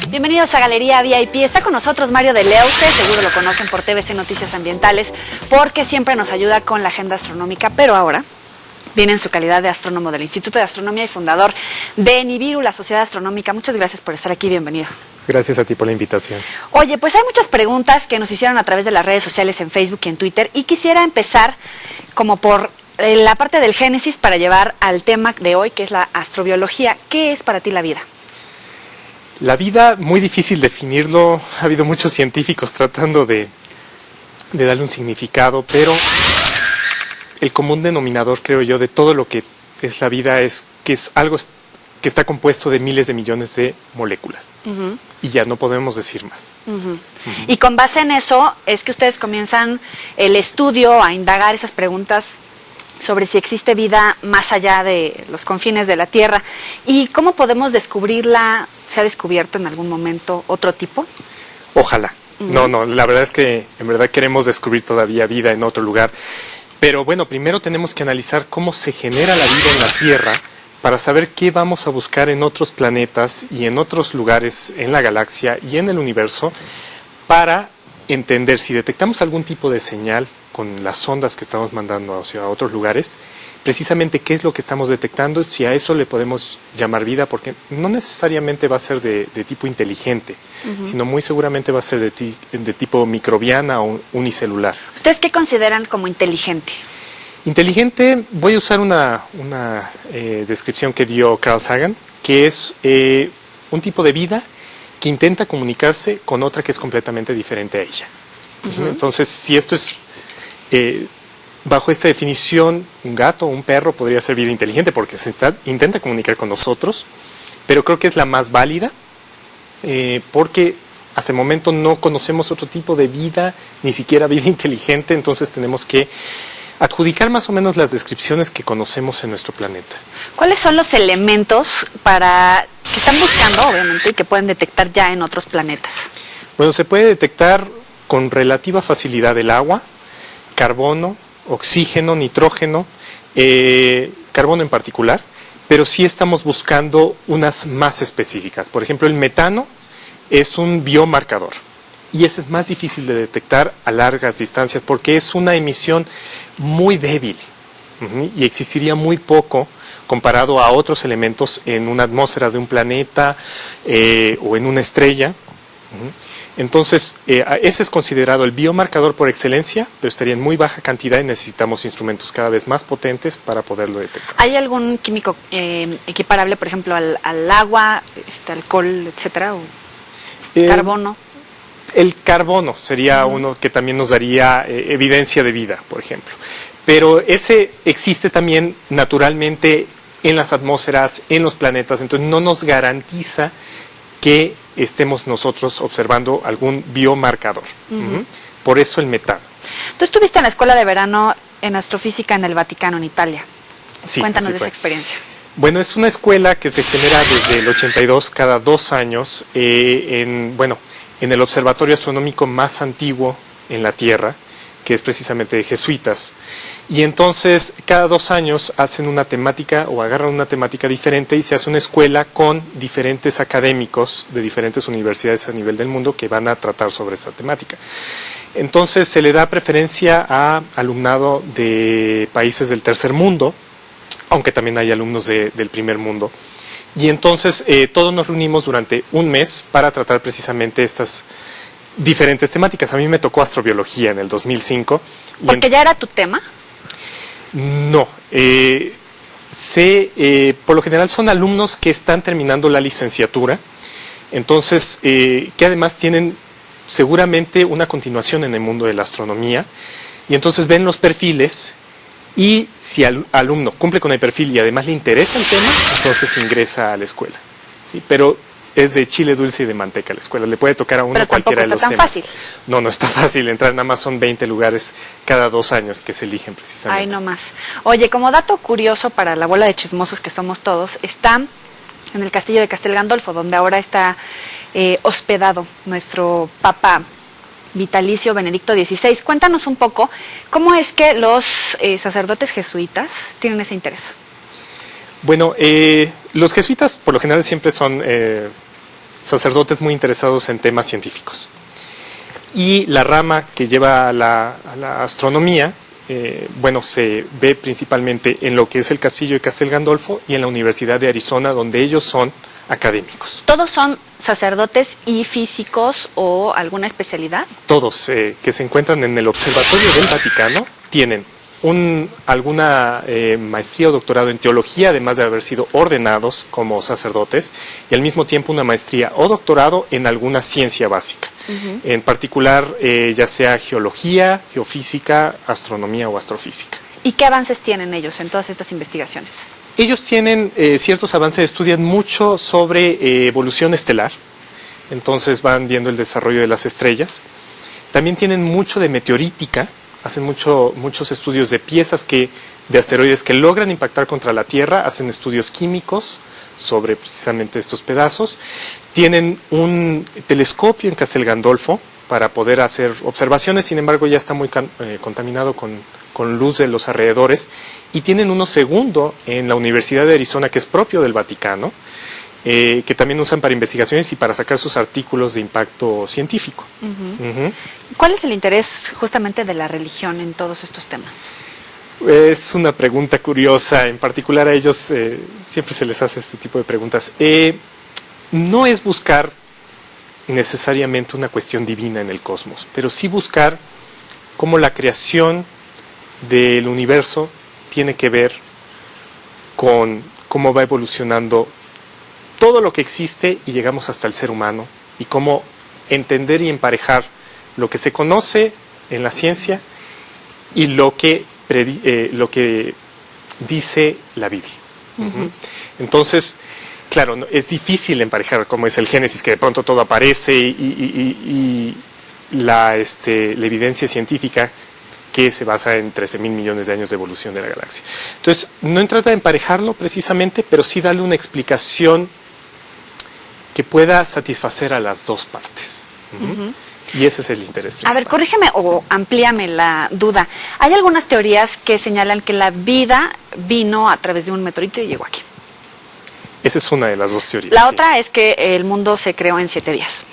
Bienvenidos a Galería VIP. Está con nosotros Mario de Leuce, seguro lo conocen por TVC Noticias Ambientales, porque siempre nos ayuda con la agenda astronómica, pero ahora viene en su calidad de astrónomo del Instituto de Astronomía y fundador de Nibiru, la Sociedad Astronómica. Muchas gracias por estar aquí, bienvenido. Gracias a ti por la invitación. Oye, pues hay muchas preguntas que nos hicieron a través de las redes sociales en Facebook y en Twitter, y quisiera empezar como por la parte del génesis para llevar al tema de hoy, que es la astrobiología. ¿Qué es para ti la vida? La vida, muy difícil definirlo, ha habido muchos científicos tratando de darle un significado, pero el común denominador, creo yo, de todo lo que es la vida es que es algo que está compuesto de miles de millones de moléculas. Y ya no podemos decir más. Y con base en eso es que ustedes comienzan el estudio a indagar esas preguntas sobre si existe vida más allá de los confines de la Tierra. ¿Y cómo podemos descubrirla? ¿Se ha descubierto en algún momento otro tipo? Ojalá. No, la verdad es que en verdad queremos descubrir todavía vida en otro lugar. Pero bueno, primero tenemos que analizar cómo se genera la vida en la Tierra para saber qué vamos a buscar en otros planetas y en otros lugares en la galaxia y en el universo, para entender si detectamos algún tipo de señal con las sondas que estamos mandando hacia otros lugares, precisamente qué es lo que estamos detectando, si a eso le podemos llamar vida, porque no necesariamente va a ser de tipo inteligente, sino muy seguramente va a ser de tipo microbiana o unicelular. ¿Ustedes qué consideran como inteligente? Inteligente, voy a usar una descripción que dio Carl Sagan, que es un tipo de vida que intenta comunicarse con otra que es completamente diferente a ella. Entonces, si esto es bajo esta definición, un gato o un perro podría ser vida inteligente porque intenta comunicar con nosotros, pero creo que es la más válida porque hasta el momento no conocemos otro tipo de vida, ni siquiera vida inteligente, entonces tenemos que adjudicar más o menos las descripciones que conocemos en nuestro planeta. ¿Cuáles son los elementos que están buscando, obviamente, y que pueden detectar ya en otros planetas? Bueno, se puede detectar con relativa facilidad el agua, carbono, oxígeno, nitrógeno, carbono en particular, pero sí estamos buscando unas más específicas. Por ejemplo, el metano es un biomarcador y ese es más difícil de detectar a largas distancias porque es una emisión muy débil y existiría muy poco comparado a otros elementos en una atmósfera de un planeta o en una estrella. Entonces, ese es considerado el biomarcador por excelencia, pero estaría en muy baja cantidad y necesitamos instrumentos cada vez más potentes para poderlo detectar. ¿Hay algún químico equiparable, por ejemplo, al agua, alcohol, etcétera, o carbono? El carbono sería uno que también nos daría evidencia de vida, por ejemplo. Pero ese existe también naturalmente en las atmósferas, en los planetas, entonces no nos garantiza que estemos nosotros observando algún biomarcador. Por eso el metano. Tú estuviste en la escuela de verano en astrofísica en el Vaticano, en Italia. Sí, cuéntanos de esa experiencia. Bueno, es una escuela que se genera desde el 82, cada 2 años, en el observatorio astronómico más antiguo en la Tierra, que es precisamente de jesuitas. Y entonces, cada 2 años hacen una temática o agarran una temática diferente y se hace una escuela con diferentes académicos de diferentes universidades a nivel del mundo que van a tratar sobre esa temática. Entonces, se le da preferencia a alumnado de países del tercer mundo, aunque también hay alumnos del primer mundo. Y entonces, todos nos reunimos durante un mes para tratar precisamente estas diferentes temáticas. A mí me tocó astrobiología en el 2005. ¿Porque ya era tu tema? No, por lo general son alumnos que están terminando la licenciatura, entonces que además tienen seguramente una continuación en el mundo de la astronomía, y entonces ven los perfiles y si el alumno cumple con el perfil y además le interesa el tema, entonces ingresa a la escuela. ¿Sí? Pero es de chile dulce y de manteca la escuela, le puede tocar a uno cualquiera de los temas. Fácil. No está fácil entrar, nada más son 20 lugares cada 2 años que se eligen precisamente. Ay, no más. Oye, como dato curioso para la bola de chismosos que somos todos, está en el castillo de Castel Gandolfo, donde ahora está hospedado nuestro Papa vitalicio Benedicto XVI. Cuéntanos un poco cómo es que los sacerdotes jesuitas tienen ese interés. Bueno, los jesuitas por lo general siempre son sacerdotes muy interesados en temas científicos. Y la rama que lleva a la astronomía, bueno, se ve principalmente en lo que es el Castillo de Castel Gandolfo y en la Universidad de Arizona, donde ellos son académicos. ¿Todos son sacerdotes y físicos o alguna especialidad? Todos que se encuentran en el Observatorio del Vaticano tienen alguna maestría o doctorado en teología, además de haber sido ordenados como sacerdotes, y al mismo tiempo una maestría o doctorado en alguna ciencia básica. En particular, ya sea geología, geofísica, astronomía o astrofísica. ¿Y qué avances tienen ellos en todas estas investigaciones? Ellos tienen ciertos avances, estudian mucho sobre evolución estelar, entonces van viendo el desarrollo de las estrellas. También tienen mucho de meteorítica, hacen muchos estudios de piezas de asteroides que logran impactar contra la Tierra, hacen estudios químicos sobre precisamente estos pedazos. Tienen un telescopio en Castel Gandolfo para poder hacer observaciones, sin embargo ya está muy contaminado con luz de los alrededores, y tienen uno segundo en la Universidad de Arizona, que es propio del Vaticano, que también usan para investigaciones y para sacar sus artículos de impacto científico. ¿Cuál es el interés justamente de la religión en todos estos temas? Es una pregunta curiosa, en particular a ellos siempre se les hace este tipo de preguntas. No es buscar necesariamente una cuestión divina en el cosmos, pero sí buscar cómo la creación del universo tiene que ver con cómo va evolucionando todo lo que existe y llegamos hasta el ser humano, y cómo entender y emparejar lo que se conoce en la ciencia y lo que dice la Biblia. Entonces, claro, es difícil emparejar como es el Génesis, que de pronto todo aparece, y la evidencia científica que se basa en 13.000 millones de años de evolución de la galaxia. Entonces, no trata de emparejarlo precisamente, pero sí darle una explicación que pueda satisfacer a las dos partes. Y ese es el interés principal. A ver, corrígeme o amplíame la duda. Hay algunas teorías que señalan que la vida vino a través de un meteorito y llegó aquí. Esa es una de las dos teorías. La otra es que el mundo se creó en 7 días,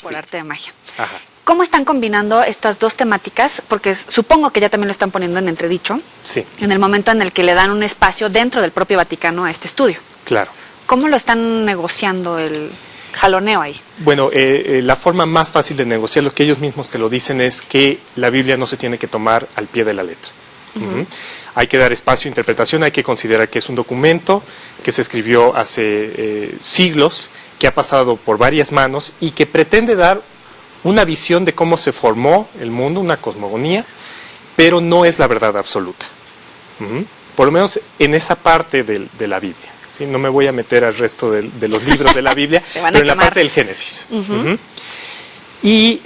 por arte de magia. Ajá. ¿Cómo están combinando estas dos temáticas? Porque supongo que ya también lo están poniendo en entredicho. Sí. En el momento en el que le dan un espacio dentro del propio Vaticano a este estudio. Claro. ¿Cómo lo están negociando el jaloneo ahí? Bueno, la forma más fácil de negociar, lo que ellos mismos te lo dicen, es que la Biblia no se tiene que tomar al pie de la letra. Hay que dar espacio a interpretación, hay que considerar que es un documento que se escribió hace siglos, que ha pasado por varias manos y que pretende dar una visión de cómo se formó el mundo, una cosmogonía, pero no es la verdad absoluta. Por lo menos en esa parte de la Biblia. ¿Sí? No me voy a meter al resto de los libros de la Biblia, pero en la parte del Génesis. Y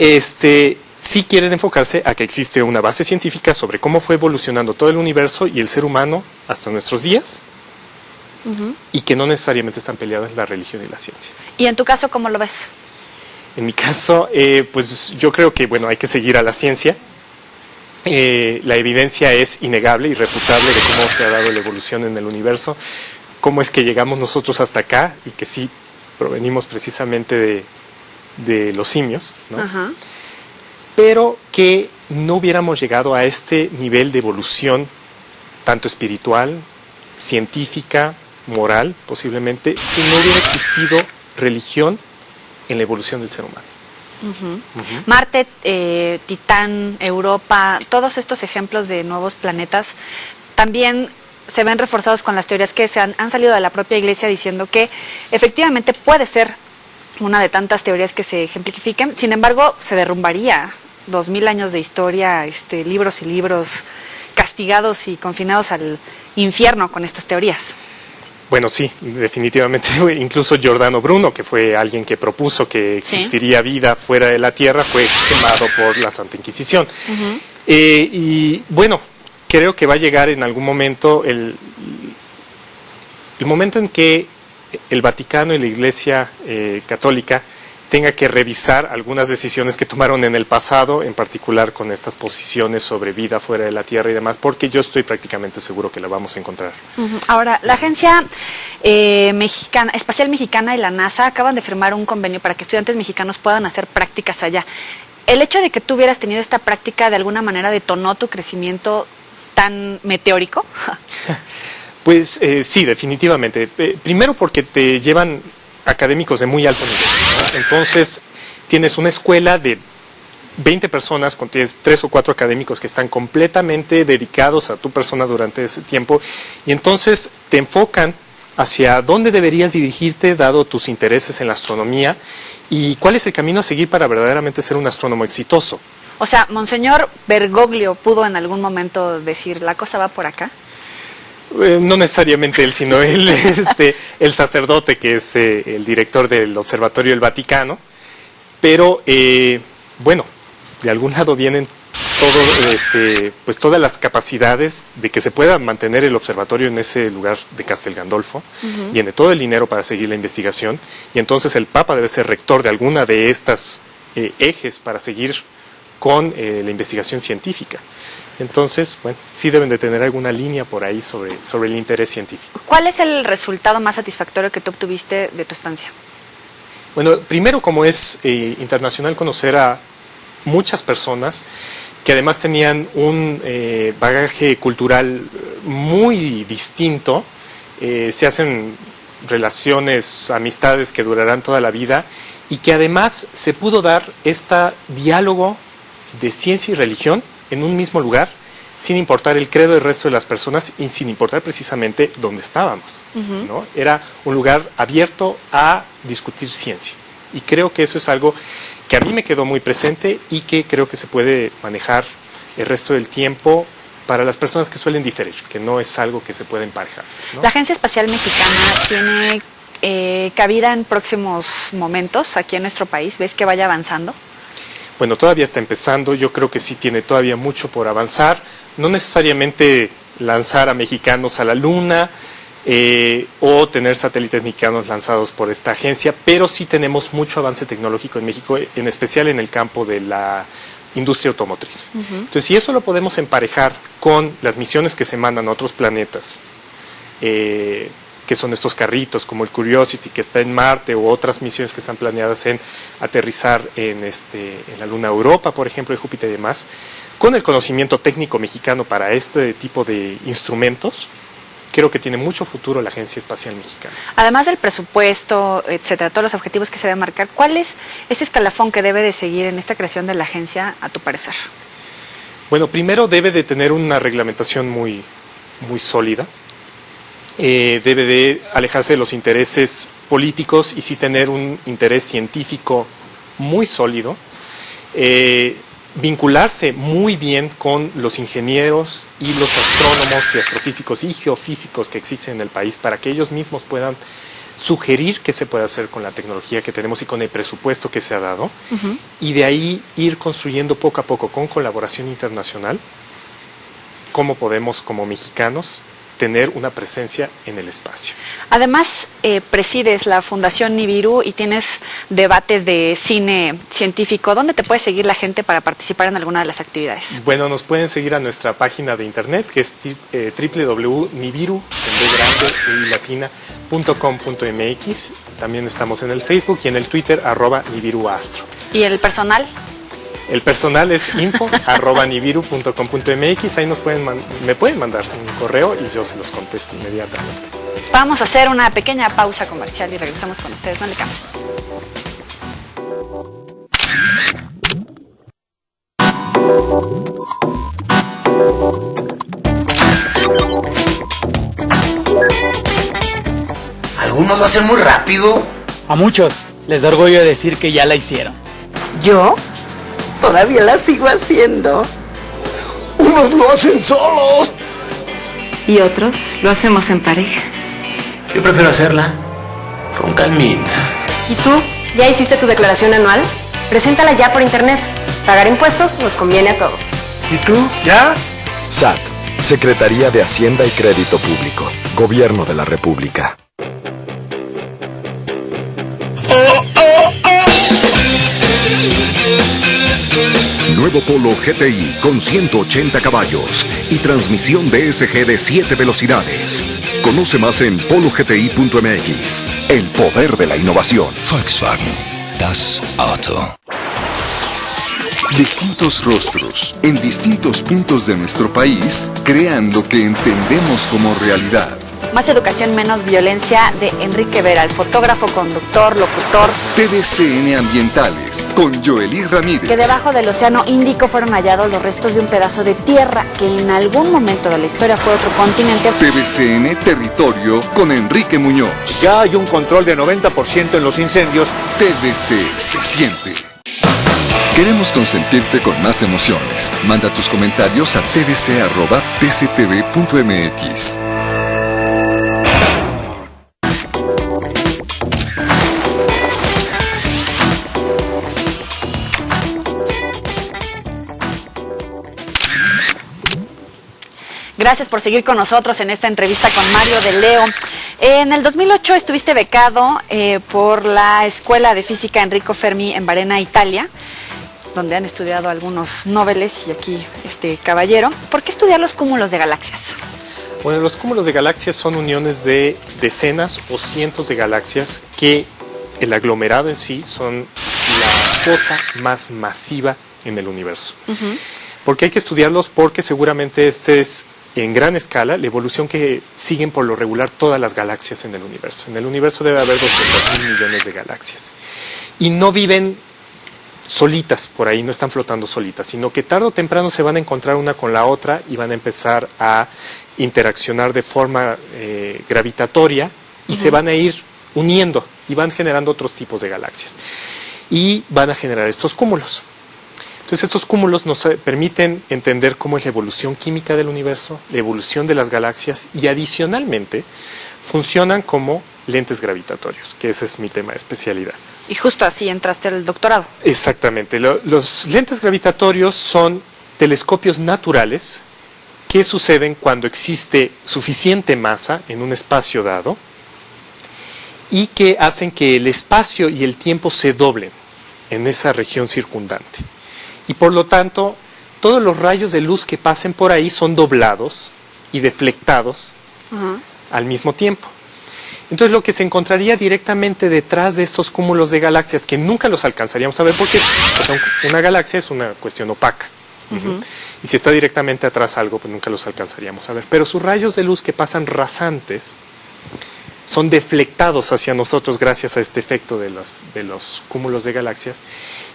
sí quieren enfocarse a que existe una base científica sobre cómo fue evolucionando todo el universo y el ser humano hasta nuestros días, y que no necesariamente están peleadas la religión y la ciencia. ¿Y en tu caso cómo lo ves? En mi caso, pues yo creo que hay que seguir a la ciencia. La evidencia es innegable, irrefutable de cómo se ha dado la evolución en el universo, cómo es que llegamos nosotros hasta acá, y que sí provenimos precisamente de los simios, ¿no? Pero que no hubiéramos llegado a este nivel de evolución tanto espiritual, científica, moral, posiblemente, si no hubiera existido religión en la evolución del ser humano. Marte, Titán, Europa, todos estos ejemplos de nuevos planetas también se ven reforzados con las teorías que han salido de la propia Iglesia, diciendo que efectivamente puede ser una de tantas teorías que se ejemplifiquen. Sin embargo, se derrumbaría 2000 años de historia, libros y libros castigados y confinados al infierno con estas teorías. Bueno, sí, definitivamente. Incluso Giordano Bruno, que fue alguien que propuso que existiría vida fuera de la Tierra, fue quemado por la Santa Inquisición. Y bueno, creo que va a llegar en algún momento el momento en que el Vaticano y la Iglesia Católica tenga que revisar algunas decisiones que tomaron en el pasado, en particular con estas posiciones sobre vida fuera de la Tierra y demás, porque yo estoy prácticamente seguro que la vamos a encontrar. Ahora, la Agencia Espacial Mexicana y la NASA acaban de firmar un convenio para que estudiantes mexicanos puedan hacer prácticas allá. ¿El hecho de que tú hubieras tenido esta práctica de alguna manera detonó tu crecimiento tan meteórico? Pues sí, definitivamente. Primero porque te llevan académicos de muy alto nivel, ¿no? Entonces tienes una escuela de 20 personas, tienes 3 o 4 académicos que están completamente dedicados a tu persona durante ese tiempo, y entonces te enfocan hacia dónde deberías dirigirte dado tus intereses en la astronomía y cuál es el camino a seguir para verdaderamente ser un astrónomo exitoso. O sea, Monseñor Bergoglio pudo en algún momento decir, la cosa va por acá. No necesariamente él, sino él, el sacerdote que es el director del Observatorio del Vaticano, pero bueno, de algún lado vienen pues todas las capacidades de que se pueda mantener el observatorio en ese lugar de Castel Gandolfo. Viene todo el dinero para seguir la investigación, y entonces el Papa debe ser rector de alguna de estas ejes para seguir con la investigación científica. Entonces, bueno, sí deben de tener alguna línea por ahí sobre el interés científico. ¿Cuál es el resultado más satisfactorio que tú obtuviste de tu estancia? Bueno, primero, como es internacional, conocer a muchas personas que además tenían un bagaje cultural muy distinto. Se hacen relaciones, amistades que durarán toda la vida, y que además se pudo dar este diálogo de ciencia y religión en un mismo lugar, sin importar el credo del resto de las personas y sin importar precisamente dónde estábamos, ¿no? Era un lugar abierto a discutir ciencia, y creo que eso es algo que a mí me quedó muy presente y que creo que se puede manejar el resto del tiempo para las personas que suelen diferir, que no es algo que se puede emparejar, ¿no? ¿La Agencia Espacial Mexicana tiene cabida en próximos momentos aquí en nuestro país? ¿Ves que vaya avanzando? Bueno, todavía está empezando, yo creo que sí tiene todavía mucho por avanzar, no necesariamente lanzar a mexicanos a la Luna o tener satélites mexicanos lanzados por esta agencia, pero sí tenemos mucho avance tecnológico en México, en especial en el campo de la industria automotriz. Entonces, si eso lo podemos emparejar con las misiones que se mandan a otros planetas, que son estos carritos como el Curiosity que está en Marte, o otras misiones que están planeadas en aterrizar en la Luna Europa, por ejemplo, de Júpiter y demás, con el conocimiento técnico mexicano para este tipo de instrumentos, creo que tiene mucho futuro la Agencia Espacial Mexicana. Además del presupuesto, etcétera, todos los objetivos que se deben marcar, ¿cuál es ese escalafón que debe de seguir en esta creación de la agencia, a tu parecer? Bueno, primero debe de tener una reglamentación muy, muy sólida. Debe de alejarse de los intereses políticos y sí tener un interés científico muy sólido, vincularse muy bien con los ingenieros y los astrónomos y astrofísicos y geofísicos que existen en el país, para que ellos mismos puedan sugerir qué se puede hacer con la tecnología que tenemos y con el presupuesto que se ha dado, y de ahí ir construyendo poco a poco, con colaboración internacional, cómo podemos como mexicanos tener una presencia en el espacio. Además, presides la Fundación Nibiru y tienes debates de cine científico. ¿Dónde te puede seguir la gente para participar en alguna de las actividades? Bueno, nos pueden seguir a nuestra página de internet, que es www.nibiru.com.mx. También estamos en el Facebook y en el Twitter, @nibiruastro. ¿Y el personal? El personal es info@nibiru.com.mx. Ahí me pueden mandar un correo y yo se los contesto inmediatamente. Vamos a hacer una pequeña pausa comercial y regresamos con ustedes. No le cambien. Algunos lo hacen muy rápido. A muchos les da orgullo decir que ya la hicieron. ¿Yo? Todavía la sigo haciendo. Unos lo hacen solos. Y otros lo hacemos en pareja. Yo prefiero hacerla con calmita. ¿Y tú? ¿Ya hiciste tu declaración anual? Preséntala ya por internet. Pagar impuestos nos conviene a todos. ¿Y tú? ¿Ya? SAT, Secretaría de Hacienda y Crédito Público, Gobierno de la República. Nuevo Polo GTI con 180 caballos y transmisión DSG de 7 velocidades. Conoce más en pologti.mx. El poder de la innovación. Volkswagen. Das Auto. Distintos rostros en distintos puntos de nuestro país crean lo que entendemos como realidad. Más educación, menos violencia, de Enrique Vera, el fotógrafo, conductor, locutor. TVCN Ambientales, con Joely Ramírez. Que debajo del Océano Índico fueron hallados los restos de un pedazo de tierra que en algún momento de la historia fue otro continente. TVCN Territorio, con Enrique Muñoz. Ya hay un control de 90% en los incendios. TVC se siente. Queremos consentirte con más emociones. Manda tus comentarios a tvc@tctv.mx. Gracias por seguir con nosotros en esta entrevista con Mario de Leo. En el 2008 estuviste becado por la Escuela de Física Enrico Fermi en Varena, Italia, donde han estudiado algunos nobeles y aquí este caballero. ¿Por qué estudiar los cúmulos de galaxias? Bueno, los cúmulos de galaxias son uniones de decenas o cientos de galaxias que el aglomerado en sí son la cosa más masiva en el universo. ¿Por qué hay que estudiarlos? Porque seguramente este es en gran escala la evolución que siguen por lo regular todas las galaxias en el universo. En el universo debe haber 200.000 millones de galaxias. Y no viven solitas por ahí, no están flotando solitas, sino que tarde o temprano se van a encontrar una con la otra y van a empezar a interaccionar de forma gravitatoria y se van a ir uniendo y van generando otros tipos de galaxias. Y van a generar estos cúmulos. Entonces estos cúmulos nos permiten entender cómo es la evolución química del universo, la evolución de las galaxias y adicionalmente funcionan como lentes gravitatorios, que ese es mi tema de especialidad. Y justo así entraste al doctorado. Exactamente. Los lentes gravitatorios son telescopios naturales que suceden cuando existe suficiente masa en un espacio dado y que hacen que el espacio y el tiempo se doblen en esa región circundante. Y por lo tanto, todos los rayos de luz que pasen por ahí son doblados y deflectados al mismo tiempo. Entonces lo que se encontraría directamente detrás de estos cúmulos de galaxias, que nunca los alcanzaríamos a ver porque una galaxia es una cuestión opaca. Y si está directamente atrás algo, pues nunca los alcanzaríamos a ver. Pero sus rayos de luz que pasan rasantes son deflectados hacia nosotros gracias a este efecto de los cúmulos de galaxias.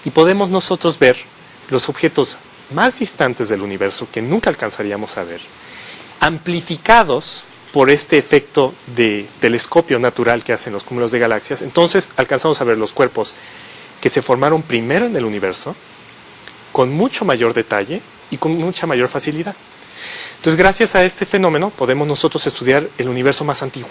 Y podemos nosotros ver los objetos más distantes del universo que nunca alcanzaríamos a ver, amplificados por este efecto de telescopio natural que hacen los cúmulos de galaxias. Entonces alcanzamos a ver los cuerpos que se formaron primero en el universo con mucho mayor detalle y con mucha mayor facilidad. Entonces gracias a este fenómeno podemos nosotros estudiar el universo más antiguo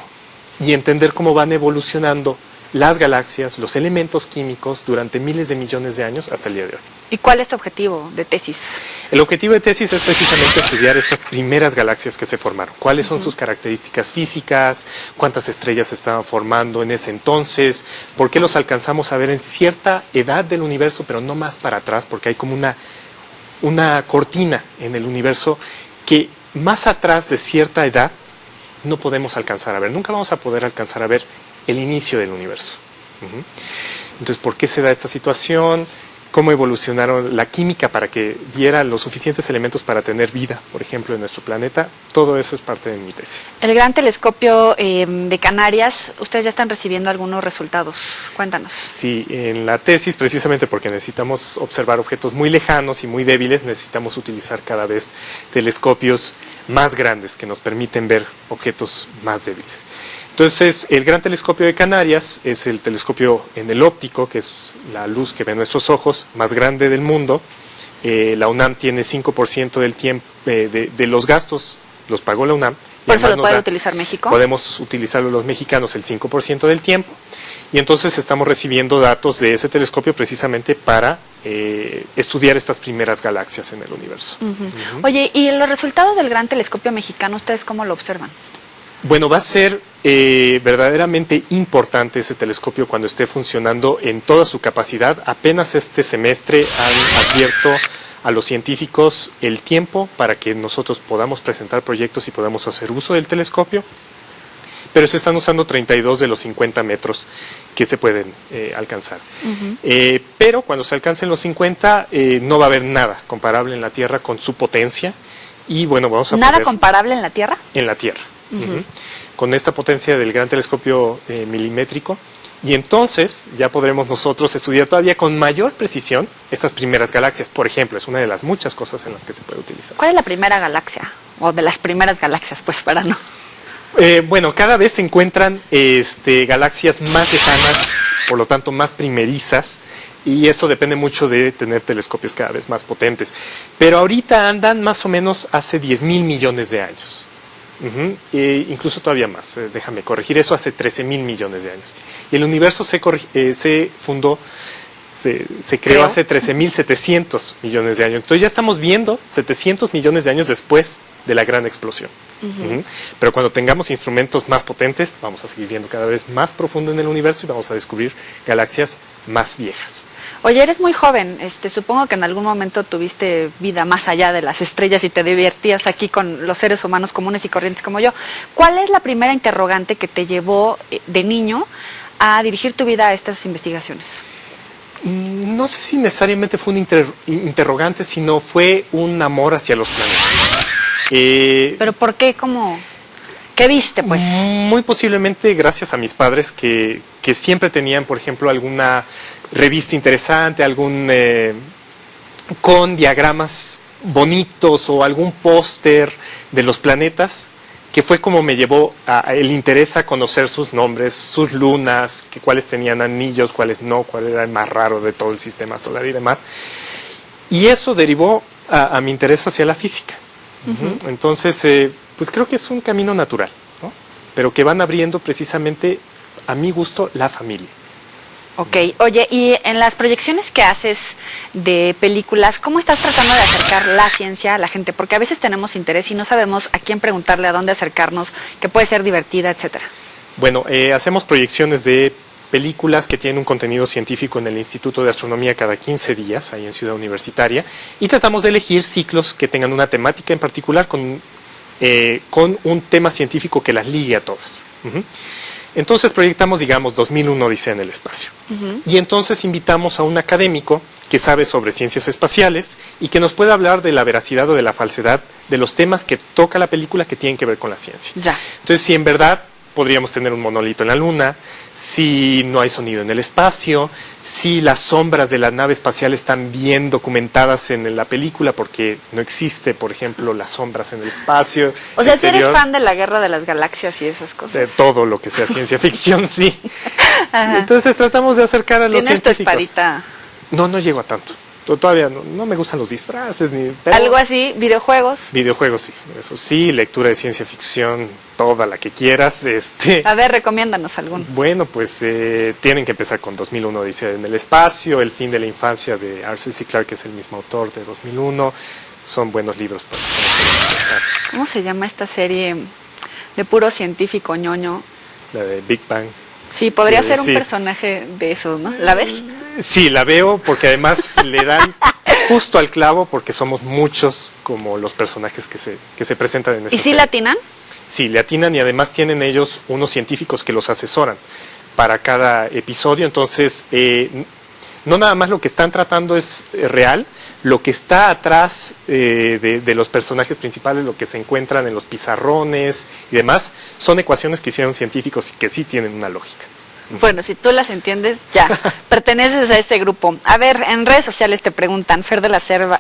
y entender cómo van evolucionando las galaxias, los elementos químicos durante miles de millones de años hasta el día de hoy. ¿Y cuál es tu objetivo de tesis? El objetivo de tesis es precisamente estudiar estas primeras galaxias que se formaron. ¿Cuáles son sus características físicas? ¿Cuántas estrellas se estaban formando en ese entonces? ¿Por qué los alcanzamos a ver en cierta edad del universo, pero no más para atrás? Porque hay como una cortina en el universo que más atrás de cierta edad no podemos alcanzar a ver. Nunca vamos a poder alcanzar a ver el inicio del universo. Entonces, ¿por qué se da esta situación? ¿Cómo evolucionaron la química para que diera los suficientes elementos para tener vida, por ejemplo, en nuestro planeta? Todo eso es parte de mi tesis. El Gran Telescopio de Canarias, ustedes ya están recibiendo algunos resultados. Cuéntanos. Sí, en la tesis, precisamente porque necesitamos observar objetos muy lejanos y muy débiles, necesitamos utilizar cada vez telescopios más grandes que nos permiten ver objetos más débiles. Entonces, el Gran Telescopio de Canarias es el telescopio en el óptico, que es la luz que ven nuestros ojos, más grande del mundo. La UNAM tiene 5% del tiempo, de los gastos, los pagó la UNAM. ¿Por eso lo puede utilizar México? Podemos utilizarlo los mexicanos el 5% del tiempo. Y entonces estamos recibiendo datos de ese telescopio precisamente para estudiar estas primeras galaxias en el universo. Oye, ¿y los resultados del Gran Telescopio mexicano, ustedes cómo lo observan? Bueno, va a ser verdaderamente importante ese telescopio cuando esté funcionando en toda su capacidad. Apenas este semestre han abierto a los científicos el tiempo para que nosotros podamos presentar proyectos y podamos hacer uso del telescopio, pero se están usando 32 de los 50 metros que se pueden alcanzar. Pero cuando se alcancen los 50 no va a haber nada comparable en la Tierra con su potencia y bueno, vamos a ¿Nada comparable en la Tierra? En la Tierra. Con esta potencia del gran telescopio milimétrico. Y entonces ya podremos nosotros estudiar todavía con mayor precisión estas primeras galaxias. Por ejemplo, es una de las muchas cosas en las que se puede utilizar. ¿Cuál es la primera galaxia? O de las primeras galaxias, pues, para no... Bueno, cada vez se encuentran galaxias más lejanas, por lo tanto más primerizas, y esto depende mucho de tener telescopios cada vez más potentes. Pero ahorita andan más o menos hace 10.000 millones de años. Incluso todavía más, déjame corregir eso, hace 13.000 millones de años. Y el universo se fundó, se creó hace 13.700 millones de años. Entonces ya estamos viendo 700 millones de años después de la gran explosión. Pero cuando tengamos instrumentos más potentes, vamos a seguir viendo cada vez más profundo en el universo y vamos a descubrir galaxias más viejas. Oye, eres muy joven, supongo que en algún momento tuviste vida más allá de las estrellas y te divertías aquí con los seres humanos comunes y corrientes como yo. ¿Cuál es la primera interrogante que te llevó de niño a dirigir tu vida a estas investigaciones? No sé si necesariamente fue un interrogante, sino fue un amor hacia los planetas. ¿Pero por qué? ¿Qué viste, pues? Muy posiblemente gracias a mis padres que siempre tenían, por ejemplo, alguna revista interesante, con diagramas bonitos o algún póster de los planetas, que fue como me llevó el interés a conocer sus nombres, sus lunas, cuáles tenían anillos, cuáles no, cuál era el más raro de todo el sistema solar y demás. Y eso derivó a mi interés hacia la física. Entonces, pues creo que es un camino natural, ¿no? Pero que van abriendo precisamente, a mi gusto, la familia. Ok, oye, y en las proyecciones que haces de películas, ¿cómo estás tratando de acercar la ciencia a la gente? Porque a veces tenemos interés y no sabemos a quién preguntarle, a dónde acercarnos, que puede ser divertida, etcétera. Bueno, hacemos proyecciones de películas que tienen un contenido científico en el Instituto de Astronomía cada 15 días, ahí en Ciudad Universitaria, y tratamos de elegir ciclos que tengan una temática en particular con un tema científico que las ligue a todas. Entonces proyectamos, digamos, 2001 Odisea en el espacio. Y entonces invitamos a un académico que sabe sobre ciencias espaciales y que nos pueda hablar de la veracidad o de la falsedad de los temas que toca la película que tienen que ver con la ciencia. Entonces, si en verdad podríamos tener un monolito en la Luna, si no hay sonido en el espacio, si las sombras de la nave espacial están bien documentadas en la película, porque no existe, por ejemplo, las sombras en el espacio. O sea, si eres fan de la Guerra de las Galaxias y esas cosas. De todo lo que sea ciencia ficción, sí. Entonces tratamos de acercar a los científicos. ¿Tienes tu espadita? No llego a tanto. Todavía no me gustan los disfraces. ¿Algo así? ¿Videojuegos? Videojuegos, sí. Eso sí, lectura de ciencia ficción, toda la que quieras. A ver, recomiéndanos alguno. Bueno, pues tienen que empezar con 2001 Odisea en el espacio, El fin de la infancia de Arthur C. Clarke, que es el mismo autor de 2001. Son buenos libros para empezar. ¿Cómo se llama esta serie de puro científico ñoño? La de Big Bang. Sí, podría ser un personaje de esos, ¿no? ¿La ves? Sí, la veo porque además le dan justo al clavo porque somos muchos como los personajes que se presentan en esa serie. ¿Y sí le atinan? Sí, le atinan y además tienen ellos unos científicos que los asesoran para cada episodio. Entonces, no nada más lo que están tratando es real, lo que está atrás de los personajes principales, lo que se encuentran en los pizarrones y demás, son ecuaciones que hicieron científicos y que sí tienen una lógica. Bueno, si tú las entiendes, ya, perteneces a ese grupo. A ver, en redes sociales te preguntan, Fer de la Selva,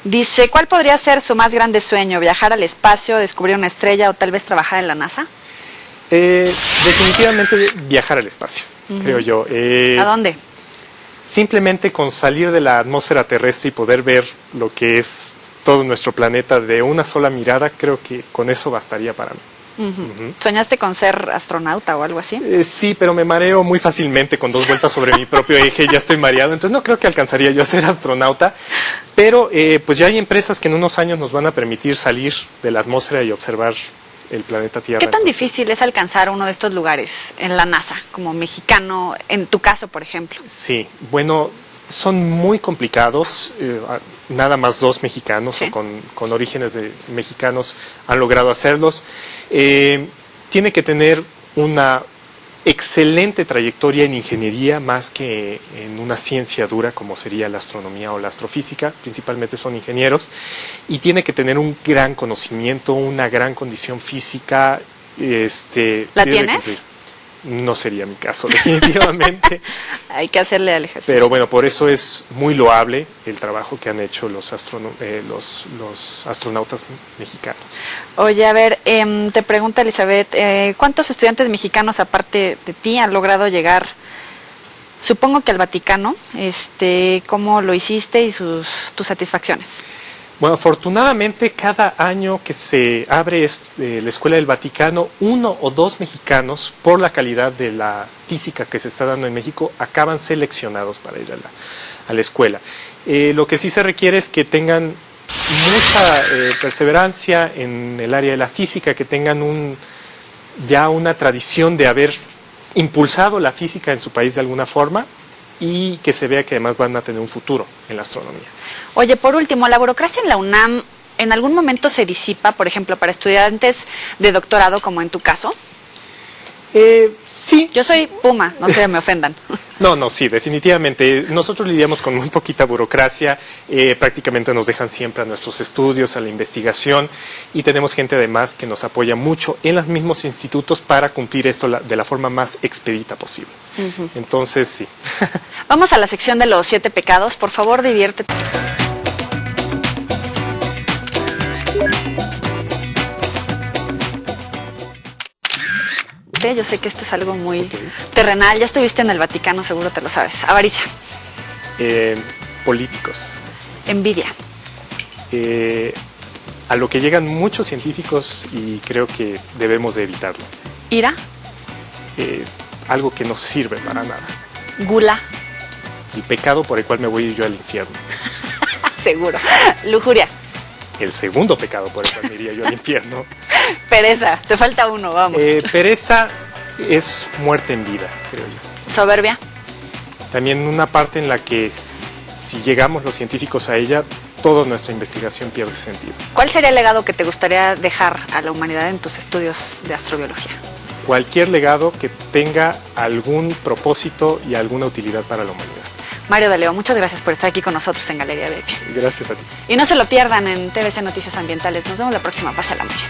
dice, ¿cuál podría ser su más grande sueño? ¿Viajar al espacio, descubrir una estrella o tal vez trabajar en la NASA? Definitivamente viajar al espacio, creo yo. ¿A dónde? Simplemente con salir de la atmósfera terrestre y poder ver lo que es todo nuestro planeta de una sola mirada, creo que con eso bastaría para mí. ¿Soñaste con ser astronauta o algo así? Sí, pero me mareo muy fácilmente con 2 vueltas sobre mi propio eje, ya estoy mareado, entonces no creo que alcanzaría yo a ser astronauta, pero pues ya hay empresas que en unos años nos van a permitir salir de la atmósfera y observar el planeta Tierra. ¿Qué tan difícil es alcanzar uno de estos lugares en la NASA, como mexicano, en tu caso, por ejemplo? Sí, bueno, son muy complicados, nada más 2 mexicanos Sí. o con orígenes mexicanos han logrado hacerlos. Tiene que tener una excelente trayectoria en ingeniería más que en una ciencia dura como sería la astronomía o la astrofísica, principalmente son ingenieros, y tiene que tener un gran conocimiento, una gran condición física. ¿La tienes? No sería mi caso, definitivamente. Hay que hacerle al ejercicio. Pero bueno, por eso es muy loable el trabajo que han hecho los astronautas mexicanos. Oye, a ver, te pregunta Elizabeth, ¿cuántos estudiantes mexicanos aparte de ti han logrado llegar, supongo que al Vaticano? ¿Cómo lo hiciste y tus satisfacciones? Bueno, afortunadamente cada año que se abre la Escuela del Vaticano, 1 o 2 mexicanos, por la calidad de la física que se está dando en México, acaban seleccionados para ir a la escuela. Lo que sí se requiere es que tengan mucha perseverancia en el área de la física, que tengan ya una tradición de haber impulsado la física en su país de alguna forma y que se vea que además van a tener un futuro en la astronomía. Oye, por último, ¿la burocracia en la UNAM en algún momento se disipa, por ejemplo, para estudiantes de doctorado, como en tu caso? Sí. Yo soy Puma, no se me ofendan. No, sí, definitivamente. Nosotros lidiamos con muy poquita burocracia, prácticamente nos dejan siempre a nuestros estudios, a la investigación, y tenemos gente además que nos apoya mucho en los mismos institutos para cumplir esto de la forma más expedita posible. Entonces, sí. Vamos a la sección de los 7 pecados. Por favor, diviértete. Yo sé que esto es algo muy terrenal. Ya estuviste en el Vaticano, seguro te lo sabes. Avaricia. Políticos. Envidia. A lo que llegan muchos científicos y creo que debemos de evitarlo. Ira. Algo que no sirve para nada. Gula. El pecado por el cual me voy yo al infierno. Seguro. Lujuria. El segundo pecado por el cual me iría yo al infierno. Pereza. Te falta uno, vamos. Pereza es muerte en vida, creo yo. Soberbia. También una parte en la que si llegamos los científicos a ella, toda nuestra investigación pierde sentido. ¿Cuál sería el legado que te gustaría dejar a la humanidad en tus estudios de astrobiología? Cualquier legado que tenga algún propósito y alguna utilidad para la humanidad. Mario de Leo, muchas gracias por estar aquí con nosotros en Galería VIP. Gracias a ti. Y no se lo pierdan en TVC Noticias Ambientales. Nos vemos la próxima. Pásala muy bien.